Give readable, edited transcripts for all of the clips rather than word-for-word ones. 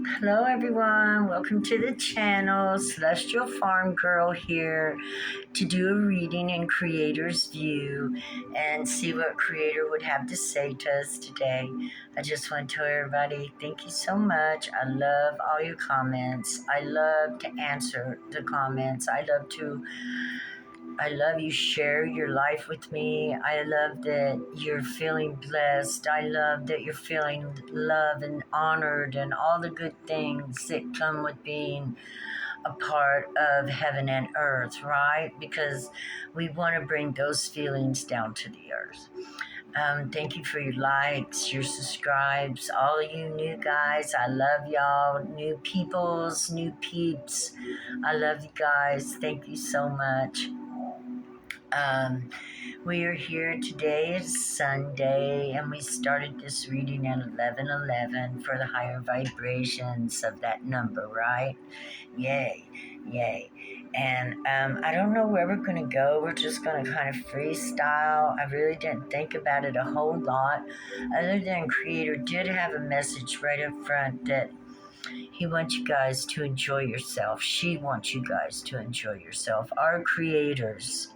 Hello, everyone. Welcome to the channel. Celestial Farm Girl here to do a reading in Creator's View and see what Creator would have to say to us today. I just want to tell everybody thank you so much. I love all your comments. I love to answer the comments. I love you share your life with me. I love that you're feeling blessed. I love that you're feeling loved and honored and all the good things that come with being a part of heaven and earth, right? Because we want to bring those feelings down to the earth. Thank you for your likes, your subscribes, all of you new guys. I love y'all. New peoples, new peeps. I love you guys. Thank you so much. Um, we are here today. It's Sunday, and we started this reading at 11:11 for the higher vibrations of that number, right? Yay, yay. And I don't know where we're going to go. We're just going to kind of freestyle. I really didn't think about it a whole lot, other than Creator did have a message right up front that he wants you guys to enjoy yourself. She wants you guys to enjoy yourself. Our creators,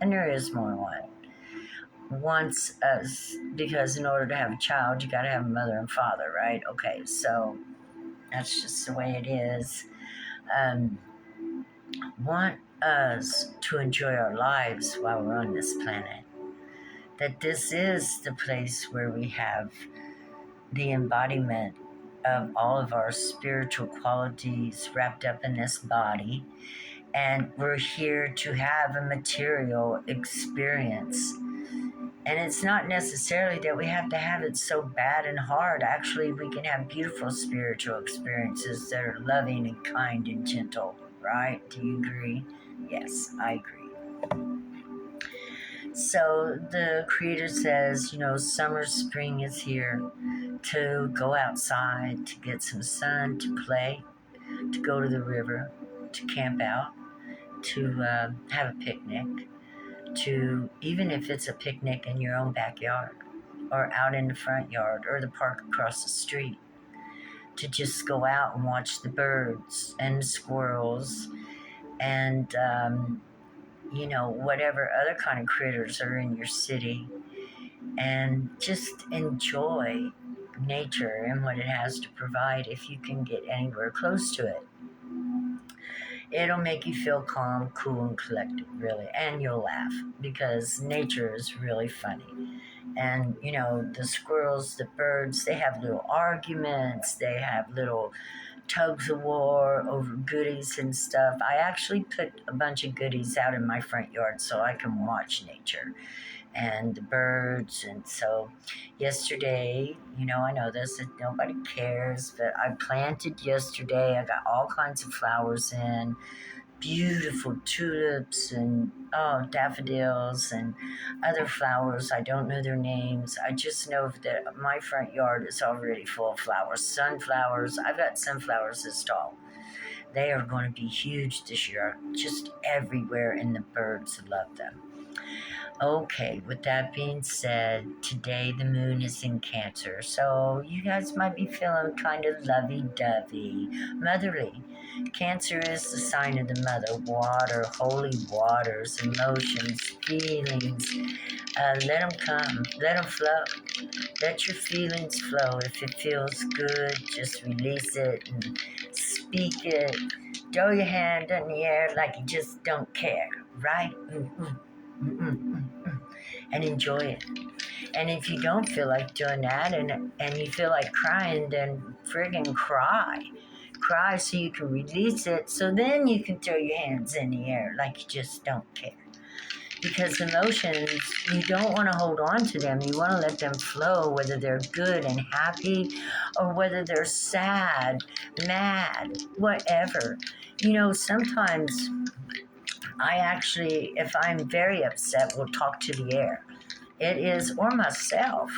and there is more than one, wants us, because in order to have a child you got to have a mother and father, right? Okay, so that's just the way it is. Want us to enjoy our lives while we're on this planet, that this is the place where we have the embodiment of all of our spiritual qualities wrapped up in this body, and we're here to have a material experience. And it's not necessarily that we have to have it so bad and hard. Actually, we can have beautiful spiritual experiences that are loving and kind and gentle, right? Do you agree? Yes, I agree. So the Creator says, summer, spring is here, to go outside, to get some sun, to play, to go to the river, to camp out, to have a picnic, to, even if it's a picnic in your own backyard or out in the front yard or the park across the street, to just go out and watch the birds and the squirrels and whatever other kind of critters are in your city, and just enjoy nature and what it has to provide. If you can get anywhere close to it, it'll make you feel calm, cool, and collected, really. And you'll laugh, because nature is really funny. And, the squirrels, the birds, they have little arguments. They have little tugs of war over goodies and stuff. I actually put a bunch of goodies out in my front yard so I can watch nature and the birds. And so yesterday, I know this, that nobody cares, but I planted yesterday. I got all kinds of flowers in, beautiful tulips and daffodils and other flowers. I don't know their names. I just know that my front yard is already full of flowers. Sunflowers. I've got sunflowers this tall. They are going to be huge this year, just everywhere, and the birds love them. Okay, with that being said, today the moon is in Cancer, so you guys might be feeling kind of lovey-dovey, motherly. Cancer is the sign of the mother, water, holy waters, emotions, feelings. Let them come, let them flow. Let your feelings flow. If it feels good, just release it and speak it. Throw your hand in the air like you just don't care, right? And enjoy it. And if you don't feel like doing that and you feel like crying, then friggin' cry so you can release it, so then you can throw your hands in the air like you just don't care. Because emotions, you don't want to hold on to them. You want to let them flow, whether they're good and happy or whether they're sad, mad, whatever. Sometimes I actually, if I'm very upset, will talk to the air. It is, or myself,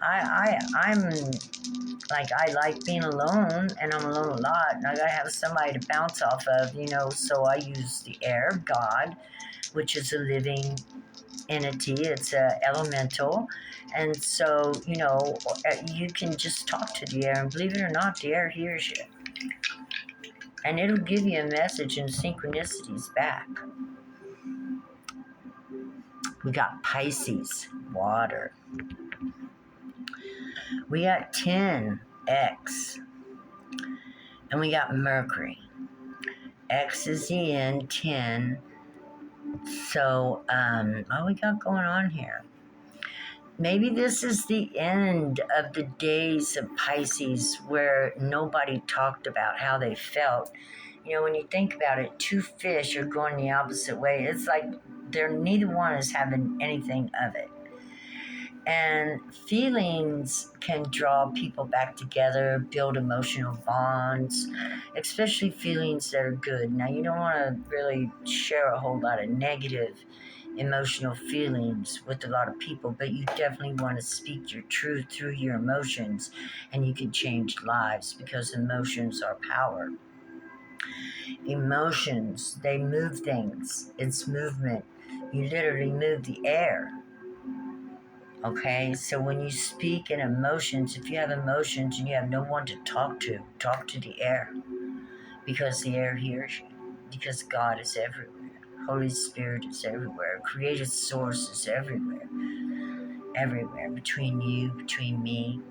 I'm like, I like being alone, and I'm alone a lot, and I gotta have somebody to bounce off of, so I use the air, God, which is a living entity. It's a elemental, And so, you can just talk to the air, and believe it or not, the air hears you. And it'll give you a message and synchronicities back. We got Pisces, water. We got 10X. And we got Mercury. X is the end, 10. So, what we got going on here? Maybe this is the end of the days of Pisces where nobody talked about how they felt. When you think about it, two fish are going the opposite way. It's like neither one is having anything of it. And feelings can draw people back together, build emotional bonds, especially feelings that are good. Now, you don't want to really share a whole lot of negative emotional feelings with a lot of people, but you definitely want to speak your truth through your emotions, and you can change lives because emotions are power. Emotions, they move things. It's movement. You literally move the air. Okay, so when you speak in emotions, if you have emotions and you have no one to talk to the air, because the air hears you, because God is everywhere. Holy Spirit is everywhere. Creative source is everywhere. Everywhere, between you, between me.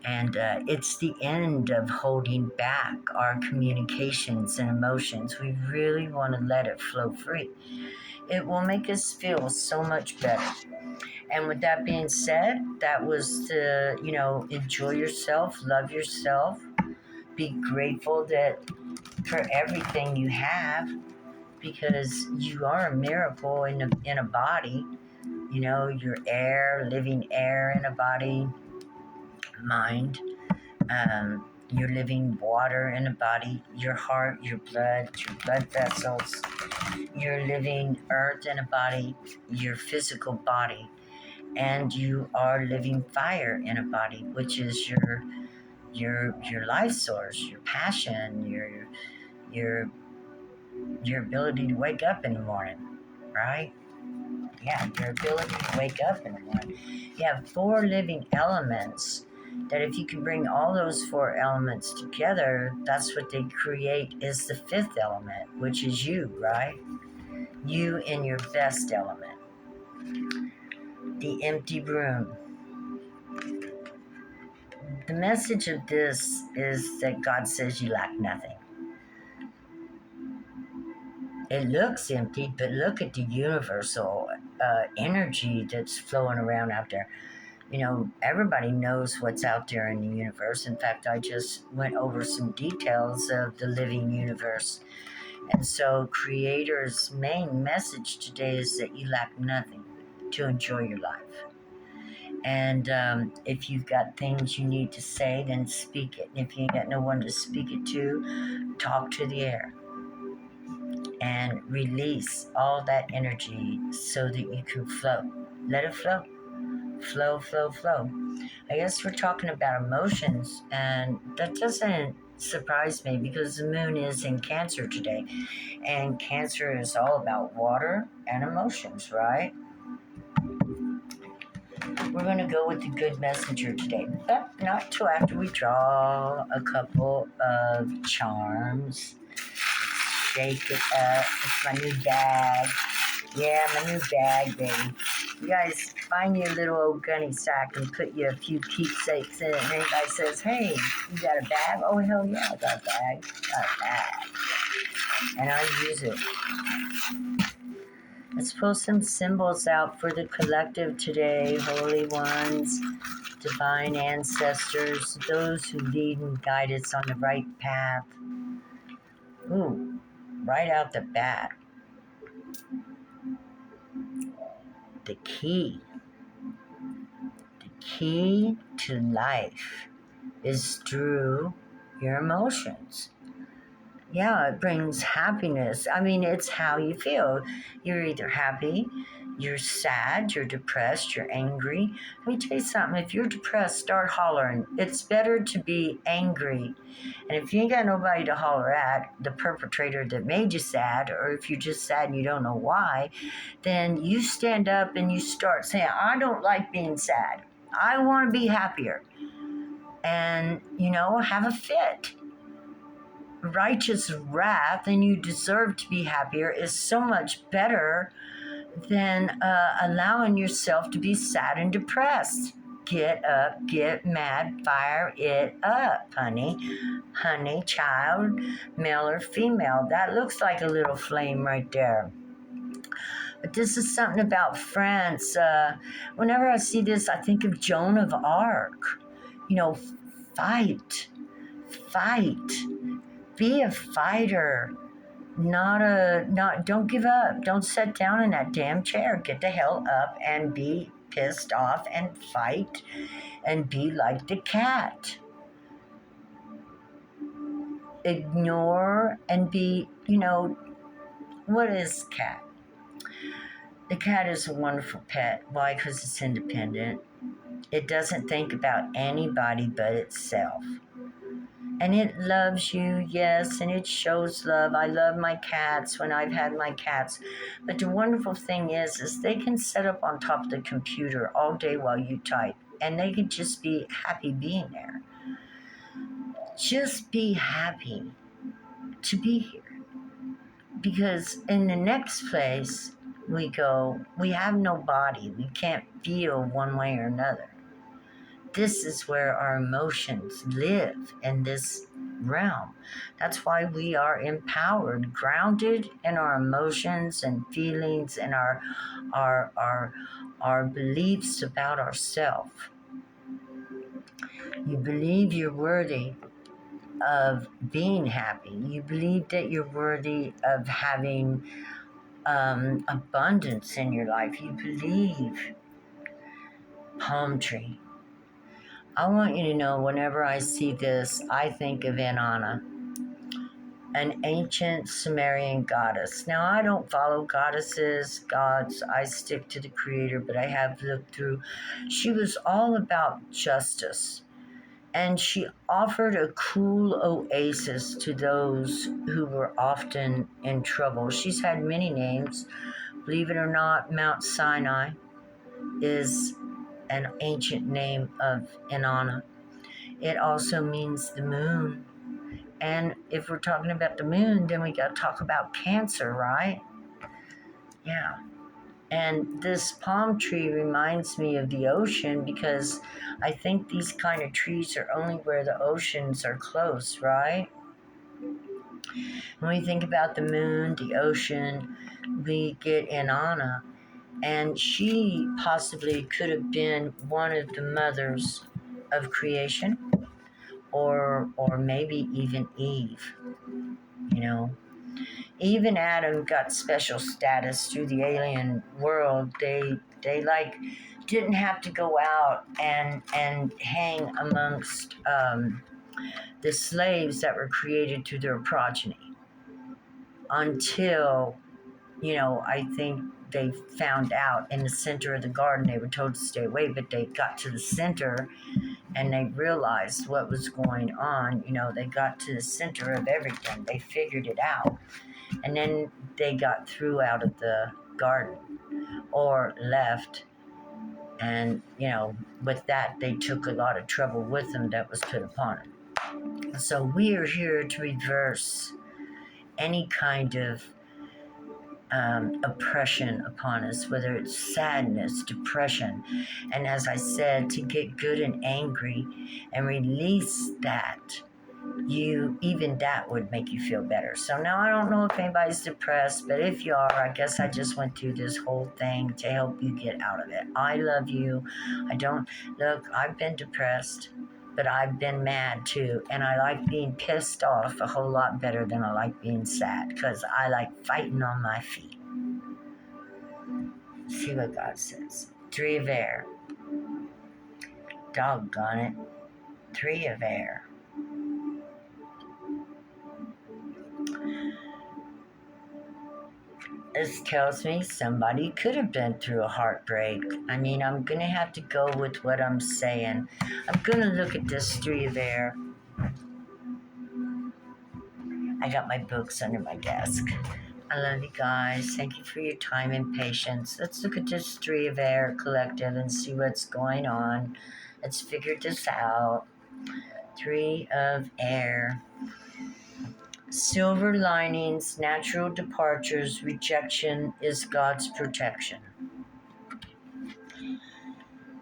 And it's the end of holding back our communications and emotions. We really want to let it flow free. It will make us feel so much better. And with that being said, that was to, enjoy yourself, love yourself, be grateful for everything you have, because you are a miracle in a body. Your air, living air in a body, mind, your living water in a body, your heart, your blood vessels, your living earth in a body, your physical body, and you are living fire in a body, which is your life source, your passion, your ability to wake up in the morning, right? Yeah, your ability to wake up in the morning. You have 4 living elements that if you can bring all those 4 elements together, that's what they create is the 5th element, which is you, right? You in your best element. The empty room. The message of this is that God says you lack nothing. It looks empty, but look at the universal energy that's flowing around out there. Everybody knows what's out there in the universe. In fact, I just went over some details of the living universe. And so, Creator's main message today is that you lack nothing to enjoy your life. And if you've got things you need to say, then speak it. And if you ain't got no one to speak it to, talk to the air and release all that energy so that you can flow. Let it flow. Flow, flow, flow. I guess we're talking about emotions, and that doesn't surprise me because the moon is in Cancer today, and Cancer is all about water and emotions, right? We're going to go with the good messenger today, but not till after we draw a couple of charms. Shake it up. It's my new bag. Yeah, my new bag, baby. You guys find your little old gunny sack and put you a few keepsakes in it. And anybody says, hey, you got a bag? Oh, hell yeah, I got a bag. Got a bag. And I use it. Let's pull some symbols out for the collective today. Holy ones, divine ancestors, those who lead and guide us on the right path. Ooh, right out the bat. The key to life is through your emotions. Yeah, it brings happiness. I mean, it's how you feel. You're either happy, you're sad, you're depressed, you're angry. Let me tell you something. If you're depressed, start hollering. It's better to be angry. And if you ain't got nobody to holler at, the perpetrator that made you sad, or if you're just sad and you don't know why, then you stand up and you start saying, I don't like being sad. I want to be happier. And, have a fit. Righteous wrath and you deserve to be happier is so much better than allowing yourself to be sad and depressed. Get up, get mad, fire it up, honey. Honey, child, male or female. That looks like a little flame right there. But this is something about France. Whenever I see this, I think of Joan of Arc. Fight, fight. Be a fighter. Don't give up. Don't sit down in that damn chair. Get the hell up and be pissed off and fight and be like the cat. Ignore and be, what is cat? The cat is a wonderful pet. Why? Because it's independent. It doesn't think about anybody but itself. And it loves you, yes, and it shows love. I love my cats when I've had my cats. But the wonderful thing is they can sit up on top of the computer all day while you type, and they can just be happy being there. Just be happy to be here. Because in the next place we go, we have no body. We can't feel one way or another. This is where our emotions live in this realm. That's why we are empowered, grounded in our emotions and feelings and our beliefs about ourselves. You believe you're worthy of being happy. You believe that you're worthy of having abundance in your life. You believe. Palm tree. I want you to know, whenever I see this, I think of Inanna, an ancient Sumerian goddess. Now, I don't follow goddesses, gods. I stick to the creator, but I have looked through. She was all about justice, and she offered a cool oasis to those who were often in trouble. She's had many names. Believe it or not, Mount Sinai is an ancient name of Inanna. It also means the moon. And if we're talking about the moon, then we got to talk about Cancer, right? Yeah. And this palm tree reminds me of the ocean because I think these kind of trees are only where the oceans are close, right? When we think about the moon, the ocean, we get Inanna. And she possibly could have been one of the mothers of creation, or maybe even Eve. Even Adam got special status through the alien world. They like didn't have to go out and hang amongst the slaves that were created through their progeny until I think they found out in the center of the garden. They were told to stay away, but they got to the center and they realized what was going on. They got to the center of everything. They figured it out. And then they got through out of the garden or left. And, with that, they took a lot of trouble with them that was put upon them. So we are here to reverse any kind of oppression upon us, whether it's sadness, depression. And as I said, to get good and angry and release that, even that would make you feel better. So now I don't know if anybody's depressed, but if you are, I guess I just went through this whole thing to help you get out of it. I love you. I've been depressed, but I've been mad too. And I like being pissed off a whole lot better than I like being sad, because I like fighting on my feet. See what God says. 3 of air. Doggone it. 3 of air. This tells me somebody could have been through a heartbreak. I mean, I'm going to have to go with what I'm saying. I'm going to look at this Three of Air. I got my books under my desk. I love you guys. Thank you for your time and patience. Let's look at this Three of Air collective and see what's going on. Let's figure this out. Three of Air. Silver linings, natural departures, rejection is God's protection.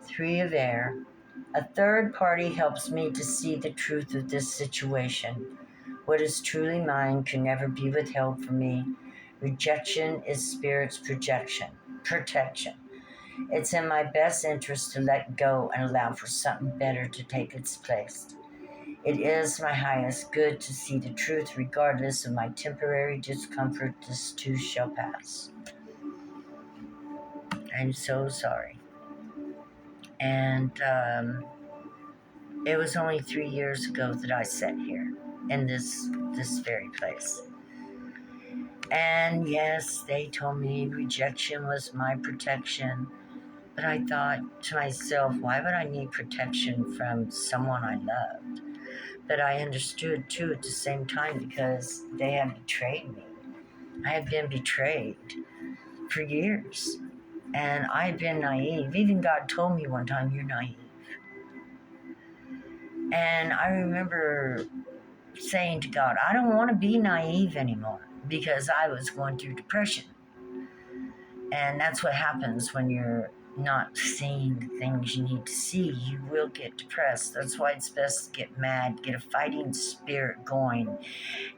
Three of Air. A third party helps me to see the truth of this situation. What is truly mine can never be withheld from me. Rejection is spirit's protection. It's in my best interest to let go and allow for something better to take its place. It is my highest good to see the truth regardless of my temporary discomfort. This too shall pass. I'm so sorry. And it was only 3 years ago that I sat here in this very place. And yes, they told me rejection was my protection. But I thought to myself, why would I need protection from someone I loved? But I understood too at the same time because they had betrayed me. I had been betrayed for years. And I had been naive. Even God told me one time, you're naive. And I remember saying to God, I don't want to be naive anymore because I was going through depression. And that's what happens when you're not seeing the things you need to see. You will get depressed. That's why it's best to get mad, get a fighting spirit going,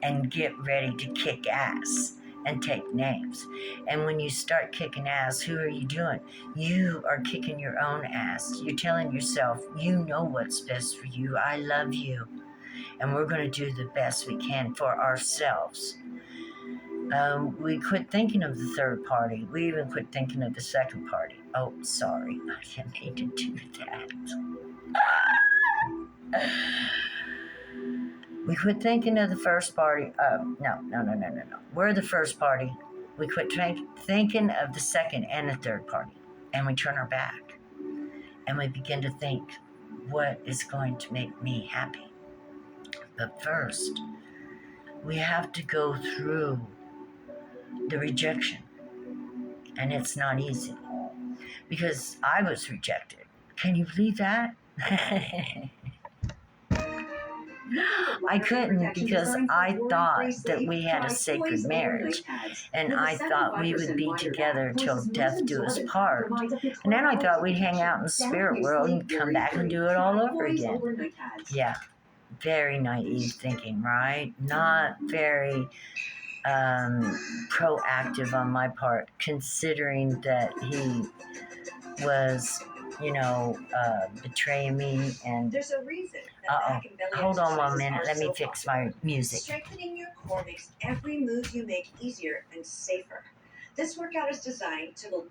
and get ready to kick ass and take names. And when you start kicking ass, who are you doing? You are kicking your own ass. You're telling yourself, you know what's best for you. I love you. And we're going to do the best we can for ourselves. We quit thinking of the third party. We even quit thinking of the second party. Oh, sorry. I didn't mean to do that. We quit thinking of the first party. No. We're the first party. We quit thinking of the second and the third party. And we turn our back. And we begin to think, what is going to make me happy? But first, we have to go through the rejection. And it's not easy. Because I was rejected. Can you believe that? I couldn't because I thought that we had a sacred marriage and I thought we would be together till death do us part. And then I thought we'd hang out in the spirit world and come back and do it all over again. Yeah, very naive thinking, right? Not very proactive on my part, considering that he was betraying me. And there's a reason that hold on 1 minute, let me fix my music. Strengthening your core makes every move you make easier and safer. This workout is designed to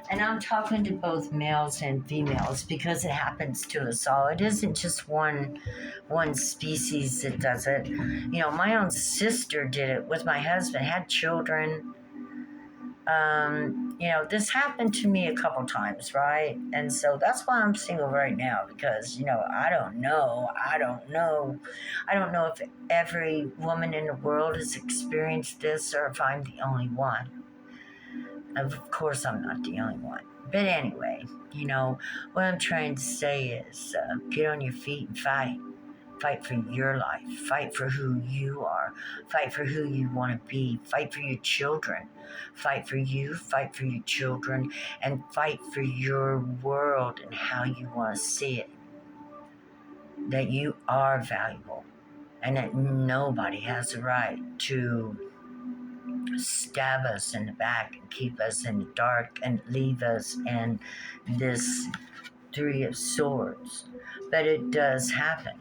And I'm talking to both males and females because it happens to us all. It isn't just one species that does it. My own sister did it with my husband, had children. This happened to me a couple times, right? And so that's why I'm single right now because, I don't know. I don't know if every woman in the world has experienced this or if I'm the only one. Of course, I'm not the only one. But anyway, what I'm trying to say is get on your feet and fight. Fight for your life. Fight for who you are. Fight for who you want to be. Fight for your children. Fight for you. Fight for your children. And fight for your world and how you want to see it. That you are valuable. And that nobody has the right to stab us in the back and keep us in the dark and leave us in this Three of Swords. But it does happen.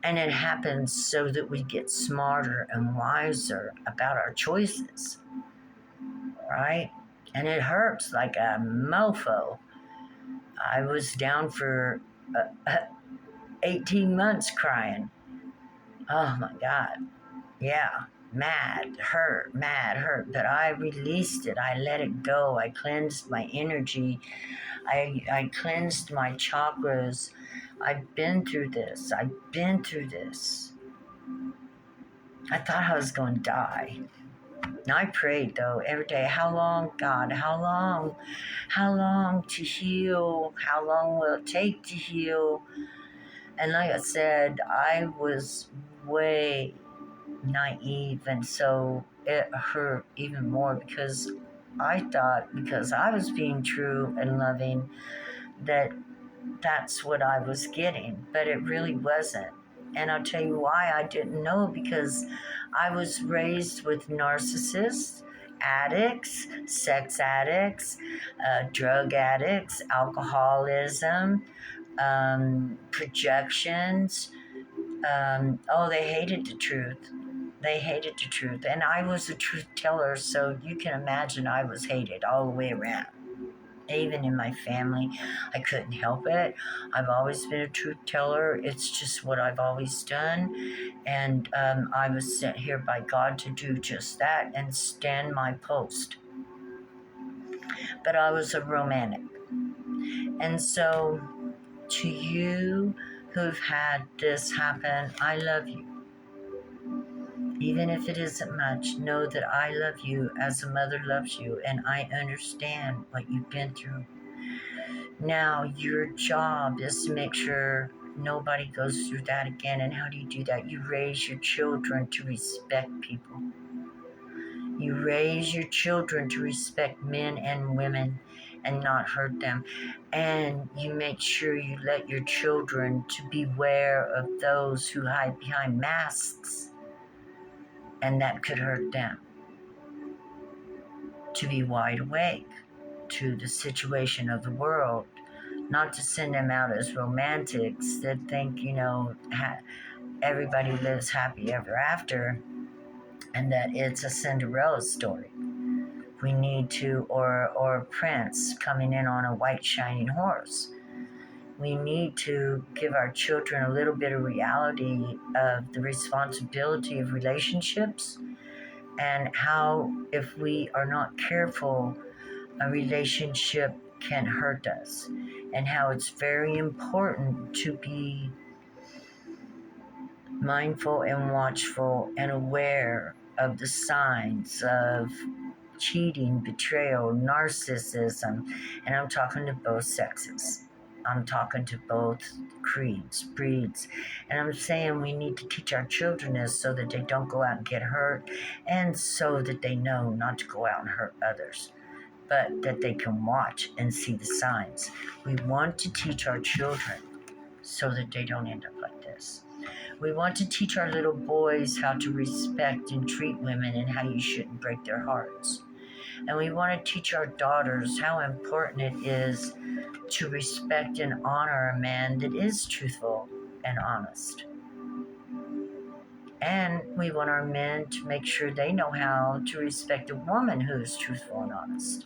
And it happens so that we get smarter and wiser about our choices, right? and it hurts like a mofo. I was down for 18 months crying. Oh my God. Yeah. Mad, hurt. But I released it. I let it go. I cleansed my energy. I cleansed my chakras. I've been through this. I've been through this. I thought I was going to die. And I prayed though every day. How long, God? How long? How long to heal? How long will it take to heal? And like I said, I was way naive, and so it hurt even more because I thought because I was being true and loving that that's what I was getting, but it really wasn't. And I'll tell you why I didn't know, because I was raised with narcissists, addicts, sex addicts, drug addicts, alcoholism, projections. Oh, they hated the truth. They hated the truth. And I was a truth teller, so you can imagine I was hated all the way around. Even in my family, I couldn't help it. I've always been a truth teller. It's just what I've always done. And I was sent here by God to do just that and stand my post. But I was a romantic. And so, to you who've had this happen, I love you. Even if it isn't much, know that I love you as a mother loves you, and I understand what you've been through. Now, your job is to make sure nobody goes through that again. And how do you do that? You raise your children to respect people. You raise your children to respect men and women and not hurt them. And you make sure you let your children to beware of those who hide behind masks and that could hurt them. To be wide awake to the situation of the world, not to send them out as romantics that think, everybody lives happy ever after and that it's a Cinderella story. We need to, or a prince coming in on a white shining horse. We need to give our children a little bit of reality of the responsibility of relationships and how, if we are not careful, a relationship can hurt us, and how it's very important to be mindful and watchful and aware of the signs of cheating, betrayal, narcissism. And I'm talking to both sexes. I'm talking to both creeds, breeds. And I'm saying we need to teach our children this so that they don't go out and get hurt, and so that they know not to go out and hurt others, but that they can watch and see the signs. We want to teach our children so that they don't end up like this. We want to teach our little boys how to respect and treat women and how you shouldn't break their hearts. And we want to teach our daughters how important it is to respect and honor a man that is truthful and honest. And we want our men to make sure they know how to respect a woman who is truthful and honest.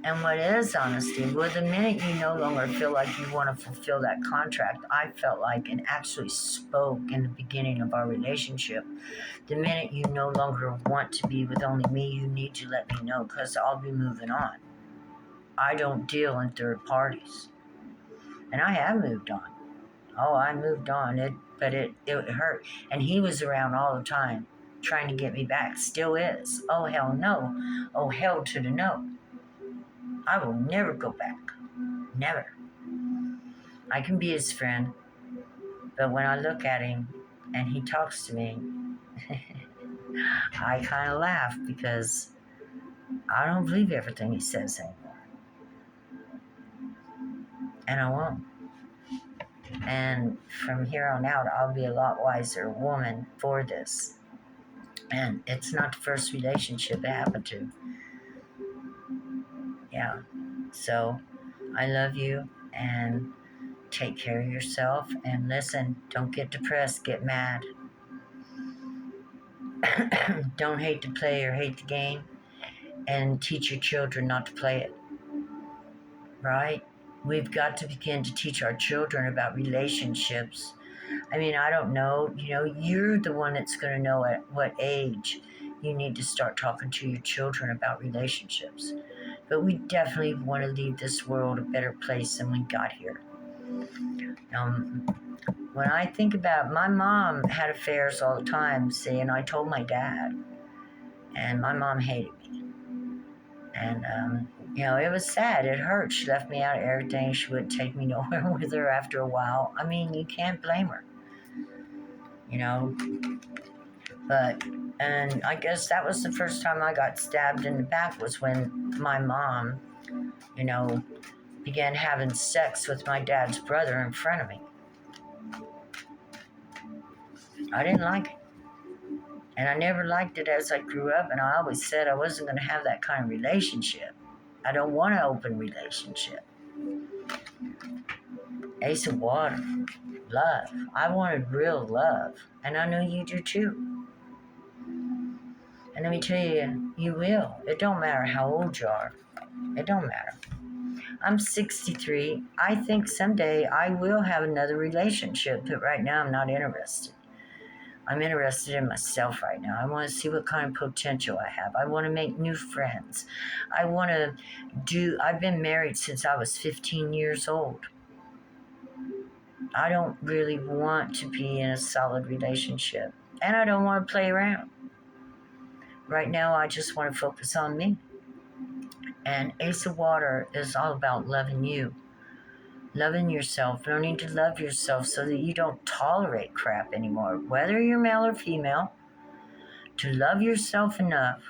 And what is honesty? Well, the minute you no longer feel like you want to fulfill that contract, I felt like, and actually spoke in the beginning of our relationship, the minute you no longer want to be with only me, you need to let me know, because I'll be moving on. I don't deal in third parties. And I have moved on. Oh, I moved on. But it hurt. And he was around all the time trying to get me back. Still is. Oh, hell no. Oh, hell to the no. I will never go back. Never. I can be his friend, but when I look at him and he talks to me, I kind of laugh because I don't believe everything he says anymore. And I won't. And from here on out, I'll be a lot wiser woman for this. And it's not the first relationship it happened to. Yeah. So I love you, and take care of yourself. And listen, don't get depressed, get mad. Don't hate the play or hate the game. and teach your children not to play it, right? We've got to begin to teach our children about relationships. I mean, I don't know, you're the one that's going to know at what age you need to start talking to your children about relationships. But we definitely want to leave this world a better place than we got here. Um, when I think about my mom had affairs all the time, see, and I told my dad, and my mom hated me. And, it was sad. It hurt. She left me out of everything. She wouldn't take me nowhere with her after a while. I mean, you can't blame her, you know. But, and I guess that was the first time I got stabbed in the back was when my mom, began having sex with my dad's brother in front of me. I didn't like it. And I never liked it as I grew up, and I always said I wasn't going to have that kind of relationship. I don't want an open relationship. Ace of Water, love. I wanted real love, and I know you do too. And let me tell you, you will. It don't matter how old you are. It don't matter. I'm 63. I think someday I will have another relationship, but right now I'm not interested. I'm interested in myself right now. I want to see what kind of potential I have. I want to make new friends. I've been married since I was 15 years old. I don't really want to be in a solid relationship. And I don't want to play around. Right now, I just want to focus on me. And Ace of Water is all about loving you. Loving yourself, learning to love yourself so that you don't tolerate crap anymore, whether you're male or female, to love yourself enough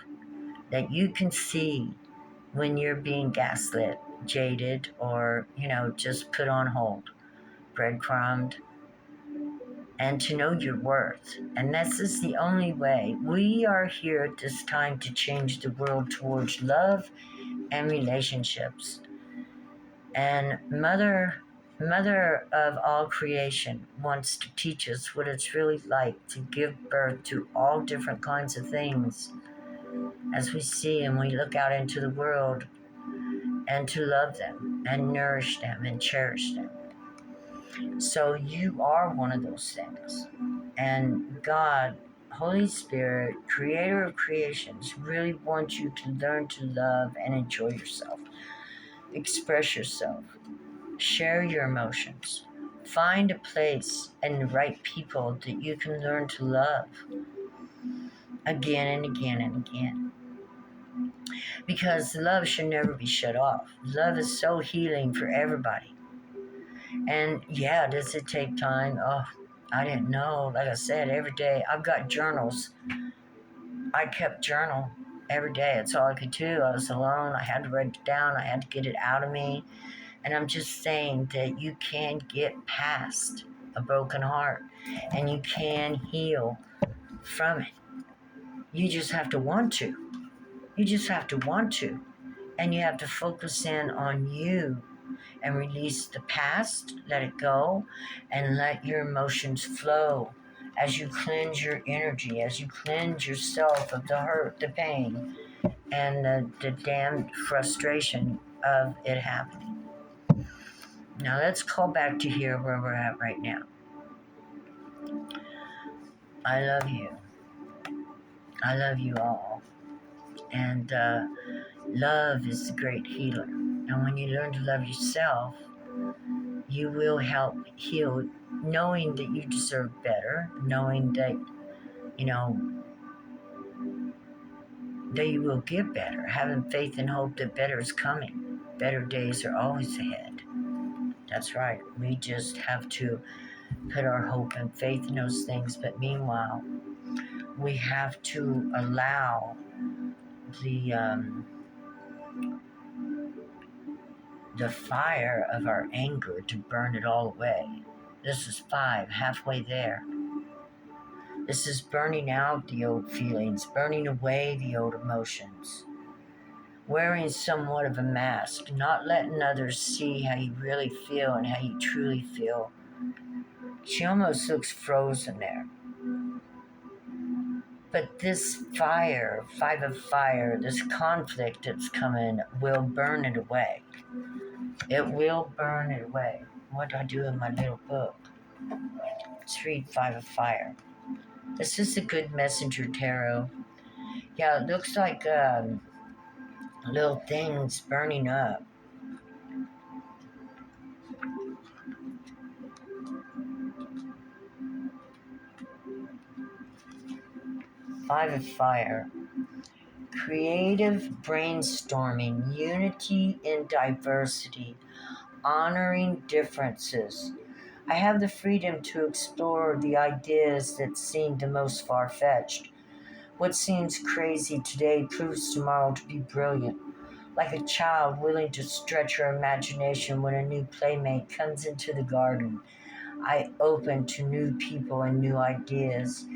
that you can see when you're being gaslit, jaded, or, just put on hold, breadcrumbed, and to know your worth. And this is the only way. We are here at this time to change the world towards love and relationships. And Mother of all creation wants to teach us what it's really like to give birth to all different kinds of things as we see and we look out into the world, and to love them and nourish them and cherish them. So you are one of those things. And God, Holy Spirit, creator of creations, really wants you to learn to love and enjoy yourself. Express yourself. Share your emotions. Find a place and the right people that you can learn to love again and again and again. Because love should never be shut off. Love is so healing for everybody. And yeah, does it take time? Oh, I didn't know. Like I said, every day I've got journals. I kept journal every day. It's all I could do. I was alone. I had to write it down. I had to get it out of me. And I'm just saying that you can get past a broken heart and you can heal from it. You just have to want to. You just have to want to. And you have to focus in on you and release the past, let it go, and let your emotions flow as you cleanse your energy, as you cleanse yourself of the hurt, the pain, and the damned frustration of it happening. Now let's call back to here where we're at right now. I love you. I love you all. And love is the great healer. And when you learn to love yourself, you will help heal, knowing that you deserve better, knowing that, that you will get better, having faith and hope that better is coming. Better days are always ahead. That's right. We just have to put our hope and faith in those things. But meanwhile, we have to allow the fire of our anger to burn it all away. This is 5, halfway there. This is burning out the old feelings, burning away the old emotions, wearing somewhat of a mask, not letting others see how you really feel and how you truly feel. She almost looks frozen there. But this fire, five of fire, this conflict that's coming will burn it away. It will burn it away. What do I do in my little book? Let's read Five of Fire. This is a good messenger tarot. Yeah, it looks like little things burning up. Five of Fire. Creative brainstorming, unity in diversity, honoring differences. I have the freedom to explore the ideas that seem the most far-fetched. What seems crazy today proves tomorrow to be brilliant. Like a child willing to stretch her imagination when a new playmate comes into the garden. I open to new people and new ideas,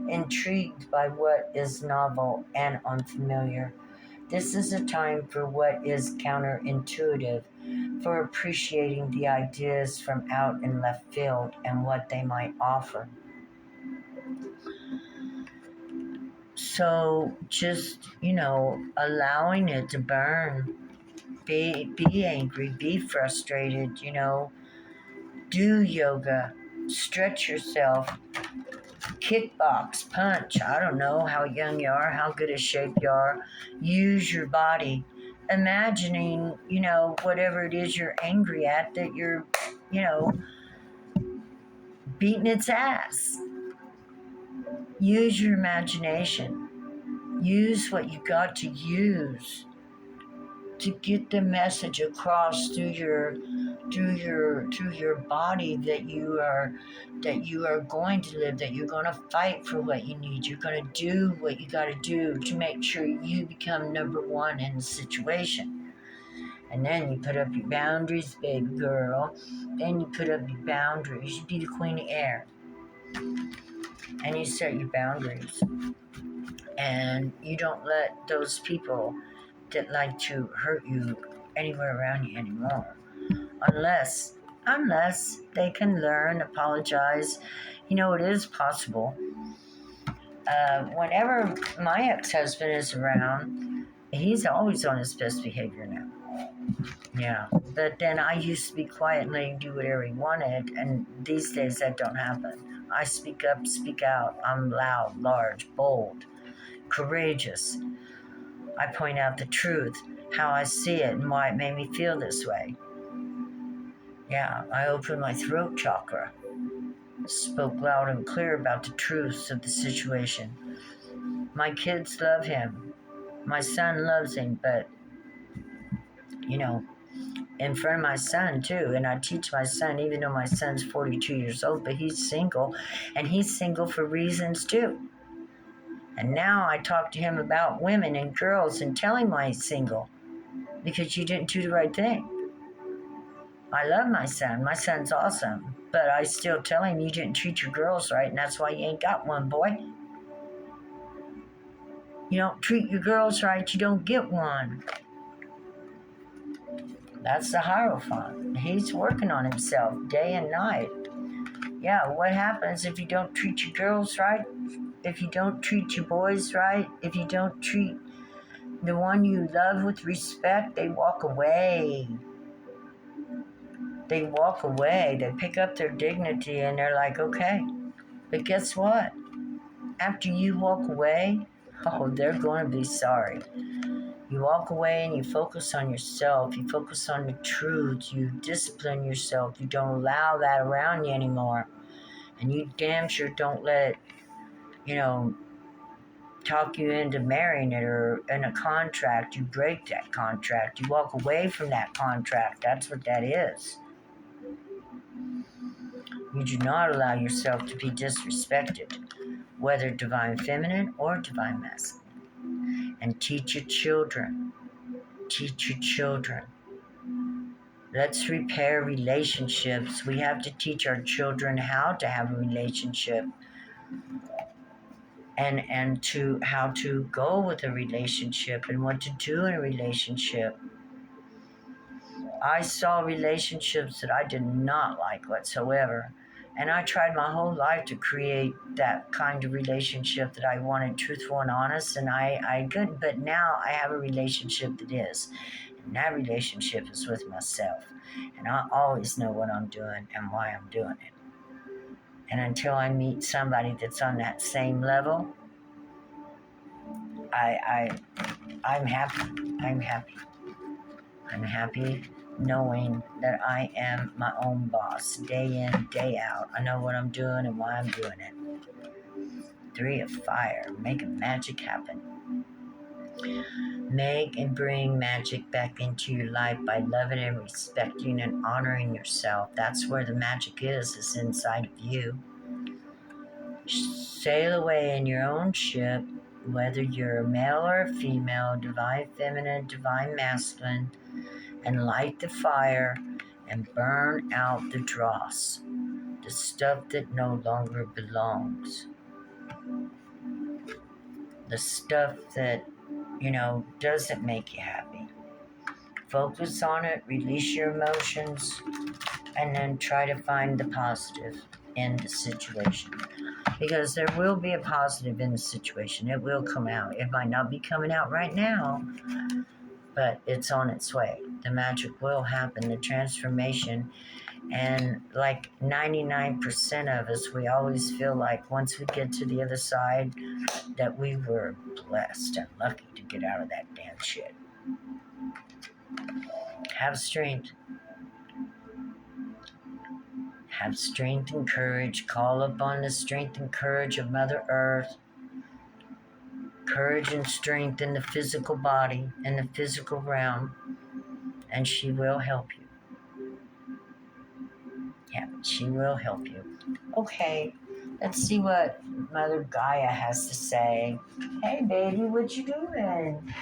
intrigued by what is novel and unfamiliar. This is a time for what is counterintuitive, for appreciating the ideas from out in left field and what they might offer. So just, allowing it to burn. Be angry, be frustrated, do yoga, stretch yourself, kickbox, punch. I don't know how young you are, how good a shape you are. Use your body. Imagining, whatever it is you're angry at, that you're, you know, beating its ass. Use your imagination. Use what you got to use to get the message across through your body that you are going to live, that you're going to fight for what you need, you're going to do what you got to do to make sure you become number one in the situation. And then you put up your boundaries, baby girl. Then you put up your boundaries. You be the queen of air, and you set your boundaries, and you don't let those people that like to hurt you anywhere around you anymore, unless they can learn, apologize. It is possible. Whenever my ex-husband is around, he's always on his best behavior now. Yeah, but then I used to be quiet and let him do whatever he wanted, and these days that don't happen. I speak up, speak out. I'm loud, large, bold, courageous. I point out the truth, how I see it, and why it made me feel this way. Yeah, I opened my throat chakra, spoke loud and clear about the truths of the situation. My kids love him. My son loves him, but, in front of my son, too. And I teach my son, even though my son's 42 years old, but he's single, and he's single for reasons, too. And now I talk to him about women and girls and tell him why he's single, because you didn't do the right thing. I love my son. My son's awesome. But I still tell him you didn't treat your girls right, and that's why you ain't got one, boy. You don't treat your girls right, you don't get one. That's the Hierophant. He's working on himself day and night. Yeah, what happens if you don't treat your girls right? If you don't treat your boys right? If you don't treat the one you love with respect, they walk away. They walk away. They pick up their dignity and they're like, okay. But guess what? After you walk away, they're going to be sorry. You walk away and you focus on yourself. You focus on the truth. You discipline yourself. You don't allow that around you anymore. And you damn sure don't let, talk you into marrying it or in a contract. You break that contract. You walk away from that contract. That's what that is. You do not allow yourself to be disrespected, whether divine feminine or divine masculine. And teach your children. Teach your children. Let's repair relationships. We have to teach our children how to have a relationship and to how to go with a relationship and what to do in a relationship. I saw relationships that I did not like whatsoever. And I tried my whole life to create that kind of relationship that I wanted, truthful and honest, and I couldn't. But now I have a relationship that is. And that relationship is with myself. And I always know what I'm doing and why I'm doing it. And until I meet somebody that's on that same level, I I'm happy. I'm happy. I'm happy knowing that I am my own boss, day in, day out. I know what I'm doing and why I'm doing it. 3 of fire, making magic happen. Make and bring magic back into your life by loving and respecting and honoring yourself. That's where the magic is inside of you. Sail away in your own ship, whether you're a male or a female, divine feminine, divine masculine, and light the fire and burn out the dross, the stuff that no longer belongs, the stuff that, doesn't make you happy. Focus on it, release your emotions, and then try to find the positive in the situation. Because there will be a positive in the situation. It will come out. It might not be coming out right now, but it's on its way. The magic will happen, the transformation. And like 99% of us, we always feel like once we get to the other side, that we were blessed and lucky to get out of that damn shit. Have strength. Have strength and courage. Call upon the strength and courage of Mother Earth. Courage and strength in the physical body, in the physical realm. And she will help you. Yeah, she will help you. Okay, let's see what Mother Gaia has to say. Hey, baby, what you doing?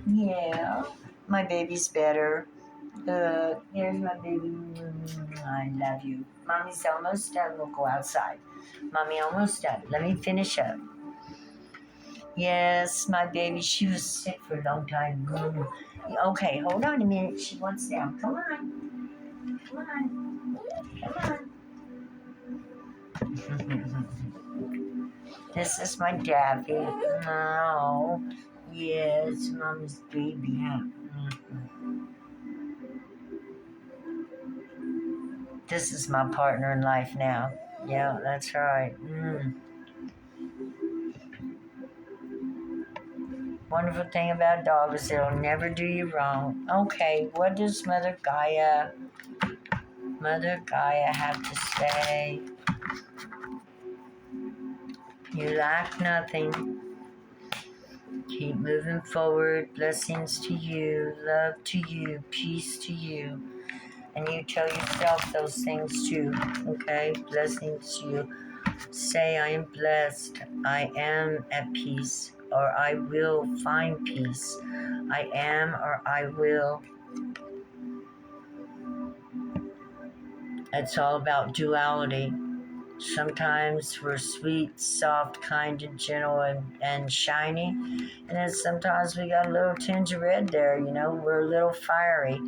Yeah, my baby's better. Here's my baby. I love you. Mommy's almost done. We'll go outside. Mommy almost done. Let me finish up. Yes, my baby. She was sick for a long time. Okay, hold on a minute. She wants down. Come on. Come on. Come on. This is my Daffy. No. Yes, Mommy's baby. This is my partner in life now. Yeah, that's right. Wonderful thing about dogs is they'll never do you wrong. Okay, what does Mother Gaia have to say? You lack nothing. Keep moving forward. Blessings to you, love to you, peace to you. And you tell yourself those things too, okay? Blessings to you. Say, I am blessed. I am at peace, or I will find peace. I am, or I will. It's all about duality. Sometimes we're sweet, soft, kind, and gentle, and shiny. And then sometimes we got a little tinge of red there, we're a little fiery.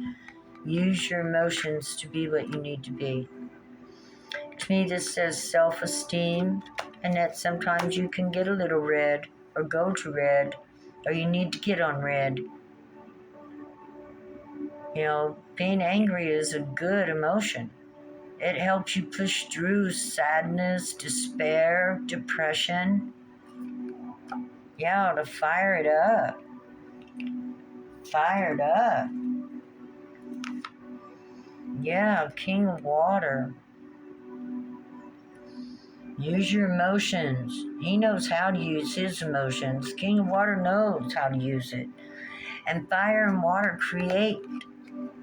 Use your emotions to be what you need to be. To me, this says self-esteem, and that sometimes you can get a little red, or go to red, or you need to get on red. Being angry is a good emotion. It helps you push through sadness, despair, depression. Yeah, to fire it up. Fire it up. Yeah, King of Water. Use your emotions. He knows how to use his emotions. King of Water knows how to use it. And fire and water create.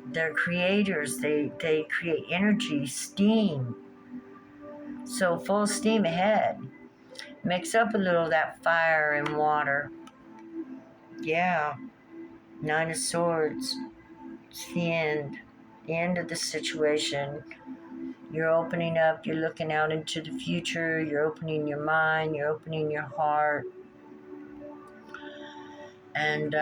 They're creators. They create energy, steam. So full steam ahead. Mix up a little of that fire and water. Yeah. 9 of Swords. It's the end. The end of the situation. You're opening up. You're looking out into the future. You're opening your mind. You're opening your heart. And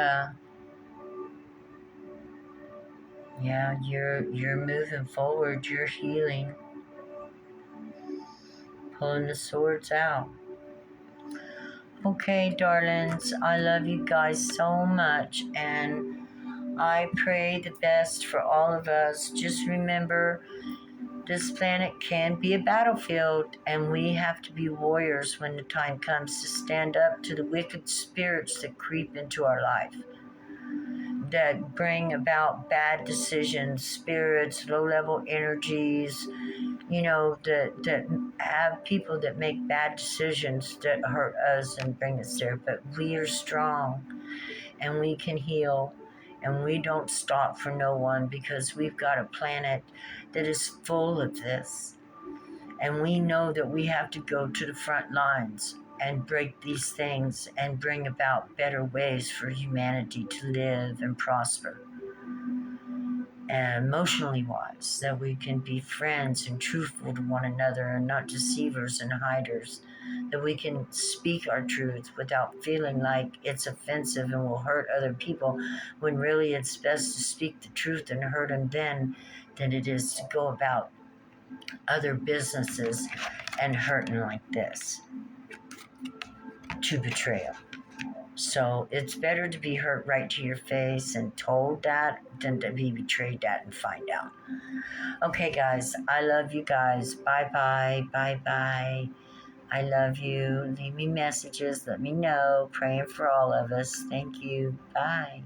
yeah, you're moving forward. You're healing. pulling the swords out. Okay, darlings, I love you guys so much, and I pray the best for all of us. Just remember, this planet can be a battlefield, and we have to be warriors when the time comes to stand up to the wicked spirits that creep into our life, that bring about bad decisions, spirits, low level energies, that have people that make bad decisions that hurt us and bring us there. But we are strong and we can heal, and we don't stop for no one, because we've got a planet that is full of this. And we know that we have to go to the front lines and break these things and bring about better ways for humanity to live and prosper. And emotionally wise, that we can be friends and truthful to one another and not deceivers and hiders, that we can speak our truth without feeling like it's offensive and will hurt other people, when really it's best to speak the truth and hurt them then than it is to go about other businesses and hurting like this to betrayal. So it's better to be hurt right to your face and told that than to be betrayed that and find out. Okay, guys, I love you guys. Bye bye. Bye bye. I love you. Leave me messages. Let me know. Praying for all of us. Thank you. Bye.